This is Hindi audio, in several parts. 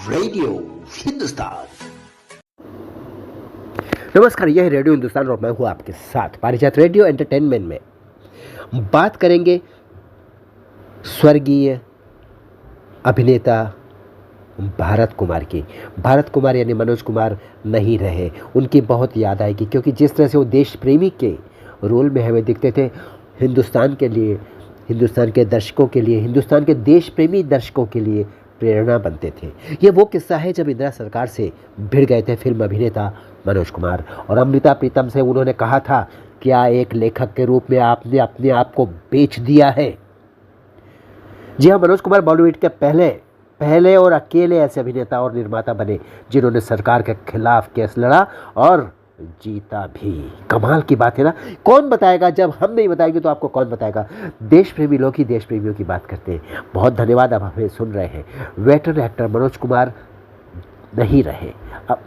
रेडियो हिंदुस्तान। नमस्कार, यह है रेडियो हिंदुस्तान और मैं हूं आपके साथ पारिजात। रेडियो एंटरटेनमेंट में बात करेंगे स्वर्गीय अभिनेता भारत कुमार की। भारत कुमार यानी मनोज कुमार नहीं रहे, उनकी बहुत याद आएगी, क्योंकि जिस तरह से वो देश प्रेमी के रोल में हमें दिखते थे, हिंदुस्तान के लिए, हिंदुस्तान के दर्शकों के लिए, हिंदुस्तान के देश प्रेमी दर्शकों के लिए प्रेरणा बनते थे। ये वो किस्सा है जब इंदिरा सरकार से भिड़ गए थे फिल्म अभिनेता मनोज कुमार, और अमृता प्रीतम से उन्होंने कहा था, क्या एक लेखक के रूप में आपने अपने आप को बेच दिया है। जी हाँ, मनोज कुमार बॉलीवुड के पहले और अकेले ऐसे अभिनेता और निर्माता बने जिन्होंने सरकार के खिलाफ केस लड़ा और जीता भी। कमाल की बात है ना। कौन बताएगा, जब हम नहीं बताएंगे तो आपको कौन बताएगा। देश प्रेमी लोग ही देश प्रेमियों की बात करते हैं। बहुत धन्यवाद, आप हमें सुन रहे हैं। वेटरन एक्टर मनोज कुमार नहीं रहे, अब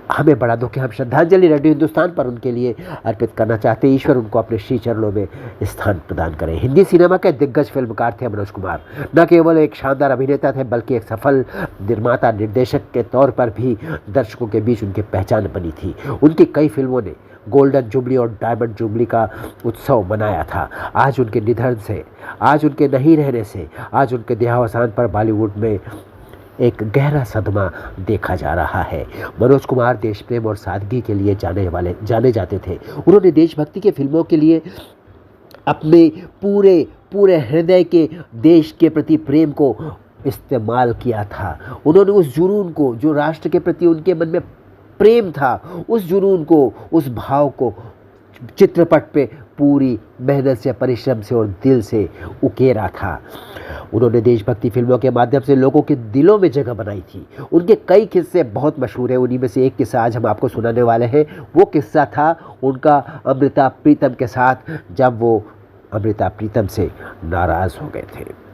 हमें बड़ा दुख है। हम श्रद्धांजलि रेडियो हिंदुस्तान पर उनके लिए अर्पित करना चाहते हैं। ईश्वर उनको अपने श्री चरणों में स्थान प्रदान करें। हिंदी सिनेमा के दिग्गज फिल्मकार थे मनोज कुमार। न केवल एक शानदार अभिनेता थे, बल्कि एक सफल निर्माता निर्देशक के तौर पर भी दर्शकों के बीच उनकी पहचान बनी थी। उनकी कई फिल्मों ने गोल्डन जुबली और डायमंड जुबली का उत्सव मनाया था। आज उनके निधन से, आज उनके नहीं रहने से, आज उनके देहावसान पर बॉलीवुड में एक गहरा सदमा देखा जा रहा है। मनोज कुमार देश प्रेम और सादगी के लिए जाने जाते थे। उन्होंने देशभक्ति के फिल्मों के लिए अपने पूरे हृदय के देश के प्रति प्रेम को इस्तेमाल किया था। उन्होंने उस जुनून को, जो राष्ट्र के प्रति उनके मन में प्रेम था, उस जुनून को, उस भाव को चित्रपट पे पूरी मेहनत से, परिश्रम से और दिल से उकेरा था। उन्होंने देशभक्ति फिल्मों के माध्यम से लोगों के दिलों में जगह बनाई थी। उनके कई किस्से बहुत मशहूर हैं। उन्हीं में से एक किस्सा आज हम आपको सुनाने वाले हैं। वो किस्सा था उनका अमृता प्रीतम के साथ, जब वो अमृता प्रीतम से नाराज़ हो गए थे।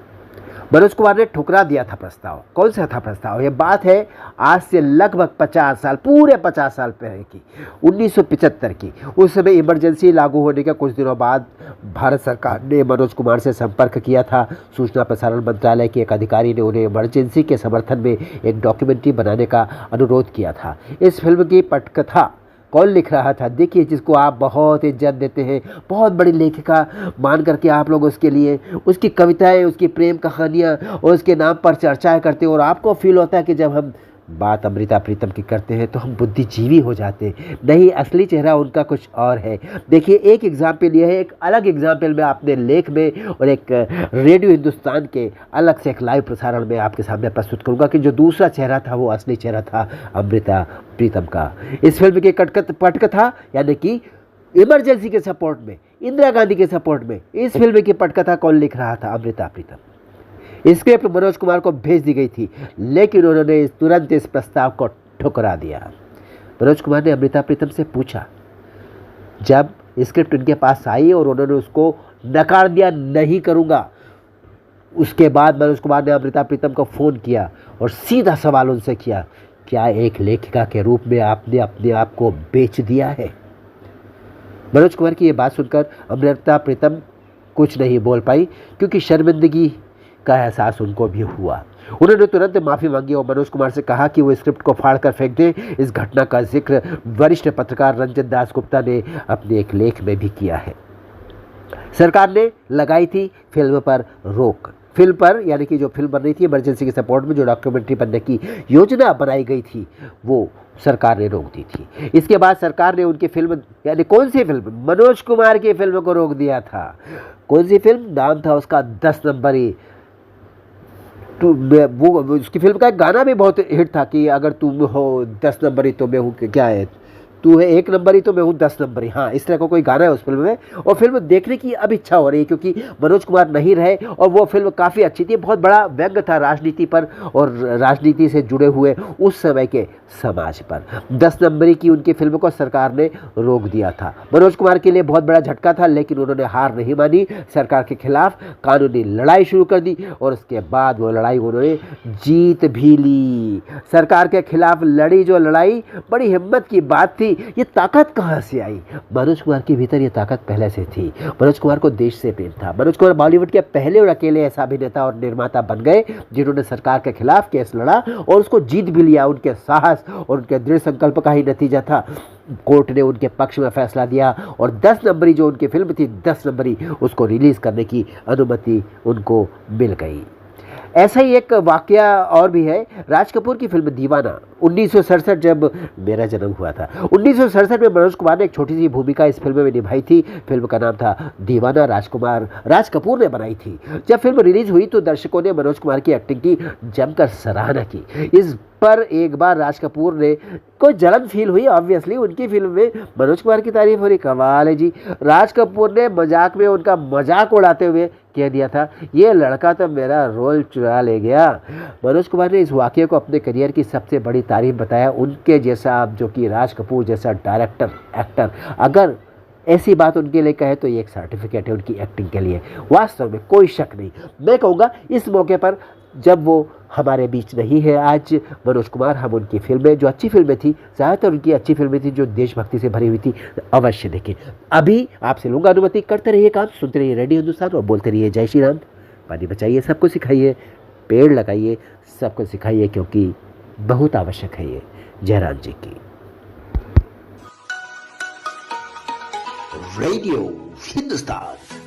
मनोज कुमार ने ठुकरा दिया था प्रस्ताव। कौन सा था प्रस्ताव? ये बात है आज से लगभग 50 साल, पूरे 50 साल पहले की, 1975 की। उस समय इमरजेंसी लागू होने के कुछ दिनों बाद भारत सरकार ने मनोज कुमार से संपर्क किया था। सूचना प्रसारण मंत्रालय के एक अधिकारी ने उन्हें इमरजेंसी के समर्थन में एक डॉक्यूमेंट्री बनाने का अनुरोध किया था। इस फिल्म की पटकथा कौन लिख रहा था? देखिए, जिसको आप बहुत इज्जत देते हैं, बहुत बड़ी लेखिका मान करके आप लोग उसके लिए, उसकी कविताएं, उसकी प्रेम कहानियां और उसके नाम पर चर्चाएं करते हो, और आपको फील होता है कि जब हम बात अमृता प्रीतम की करते हैं तो हम बुद्धिजीवी हो जाते हैं। नहीं, असली चेहरा उनका कुछ और है। देखिए, एक एग्जाम्पल ये है। एक अलग एग्जाम्पल मैं अपने लेख में और एक रेडियो हिंदुस्तान के अलग से एक लाइव प्रसारण में आपके सामने प्रस्तुत करूंगा कि जो दूसरा चेहरा था वो असली चेहरा था अमृता प्रीतम का। इस फिल्म की पटकथा यानी कि इमरजेंसी के सपोर्ट में, इंदिरा गांधी के सपोर्ट में इस फिल्म की पटकथा कौन लिख रहा था? अमृता प्रीतम। स्क्रिप्ट मनोज कुमार को भेज दी गई थी, लेकिन उन्होंने तुरंत इस प्रस्ताव को ठुकरा दिया। मनोज कुमार ने अमृता प्रीतम से पूछा, जब स्क्रिप्ट उनके पास आई और उन्होंने उसको नकार दिया, नहीं करूँगा। उसके बाद मनोज कुमार ने अमृता प्रीतम को फ़ोन किया और सीधा सवाल उनसे किया, क्या एक लेखिका के रूप में आपने अपने आप को बेच दिया है? मनोज कुमार की ये बात सुनकर अमृता प्रीतम कुछ नहीं बोल पाई, क्योंकि शर्मिंदगी का एहसास उनको भी हुआ। उन्होंने तुरंत माफ़ी मांगी और मनोज कुमार से कहा कि वो स्क्रिप्ट को फाड़ कर फेंक दें। इस घटना का जिक्र वरिष्ठ पत्रकार रंजन दास गुप्ता ने अपने एक लेख में भी किया है। सरकार ने लगाई थी फिल्म पर रोक। फिल्म पर, यानी कि जो फिल्म बन रही थी इमरजेंसी के सपोर्ट में, जो डॉक्यूमेंट्री बनने की योजना बनाई गई थी, वो सरकार ने रोक दी थी। इसके बाद सरकार ने उनकी फिल्म, यानी कौन सी फिल्म? मनोज कुमार की फिल्म को रोक दिया था। कौन सी फिल्म? नाम था उसका 10 नंबरी। वो उसकी फिल्म का एक गाना भी बहुत हिट था कि अगर तुम हो 10 नंबरी तो मैं हूँ, क्या है, तू है 1 नंबरी तो मैं हूँ 10 नंबरी। हाँ, इस तरह का कोई गाना है उस फिल्म में, और फिल्म देखने की अब इच्छा हो रही है, क्योंकि मनोज कुमार नहीं रहे और वो फिल्म काफ़ी अच्छी थी। बहुत बड़ा व्यंग्य था राजनीति पर और राजनीति से जुड़े हुए उस समय के समाज पर। 10 नंबरी की उनकी फिल्म को सरकार ने रोक दिया था। मनोज कुमार के लिए बहुत बड़ा झटका था, लेकिन उन्होंने हार नहीं मानी। सरकार के खिलाफ कानूनी लड़ाई शुरू कर दी और उसके बाद वो लड़ाई उन्होंने जीत भी ली। सरकार के खिलाफ लड़ी जो लड़ाई, बड़ी हिम्मत की बात थी। ये ताकत कहाँ से आई? मनोज कुमार के भीतर ये ताकत पहले से थी। मनोज कुमार को देश से प्रेम था। मनोज कुमार बॉलीवुड के पहले और अकेले ऐसा अभिनेता और निर्माता बन गए जिन्होंने सरकार के खिलाफ केस लड़ा और उसको जीत भी लिया। उनके साहस और उनके दृढ़ संकल्प का ही नतीजा था। कोर्ट ने उनके पक्ष में फैसला दिया और 10 नंबरी जो उनकी फिल्म थी 10 नंबरी उसको रिलीज करने की अनुमति उनको मिल गई। ऐसा ही एक वाकया और भी है। राज कपूर की फिल्म दीवाना 1967 जब मेरा जन्म हुआ था 1967 में मनोज कुमार ने एक छोटी सी भूमिका इस फिल्म में निभाई थी। फिल्म का नाम था दीवाना। राज कपूर ने बनाई थी। जब फिल्म रिलीज हुई तो दर्शकों ने मनोज कुमार की एक्टिंग की जमकर सराहना की। इस पर एक बार राज कपूर ने कोई जलन फील हुई। ऑब्वियसली उनकी फिल्म में मनोज कुमार की तारीफ हो रही, कमाल है जी। राज कपूर ने मजाक में उनका मजाक उड़ाते हुए कह दिया था, ये लड़का तो मेरा रोल चुरा ले गया। मनोज कुमार ने इस वाकये को अपने करियर की सबसे बड़ी तारीफ बताया। उनके जैसा जो कि राज कपूर जैसा डायरेक्टर एक्टर अगर ऐसी बात उनके लिए कहे तो ये एक सर्टिफिकेट है उनकी एक्टिंग के लिए। वास्तव में कोई शक नहीं। मैं कहूँगा इस मौके पर जब वो हमारे बीच नहीं है आज मनोज कुमार, हम उनकी फिल्में जो अच्छी फिल्में थी, ज़्यादातर उनकी अच्छी फिल्में थी जो देशभक्ति से भरी हुई थी, अवश्य देखें। अभी आपसे लूँगा अनुमति। करते रहिए काम, सुनते रहिए रेडियो हिंदुस्तान और बोलते रहिए जय श्री राम। पानी बचाइए, सबको सिखाइए, पेड़ लगाइए, सबको सिखाइए क्योंकि बहुत आवश्यक है ये। जयराम जी की। रेडियो हिंदुस्तान।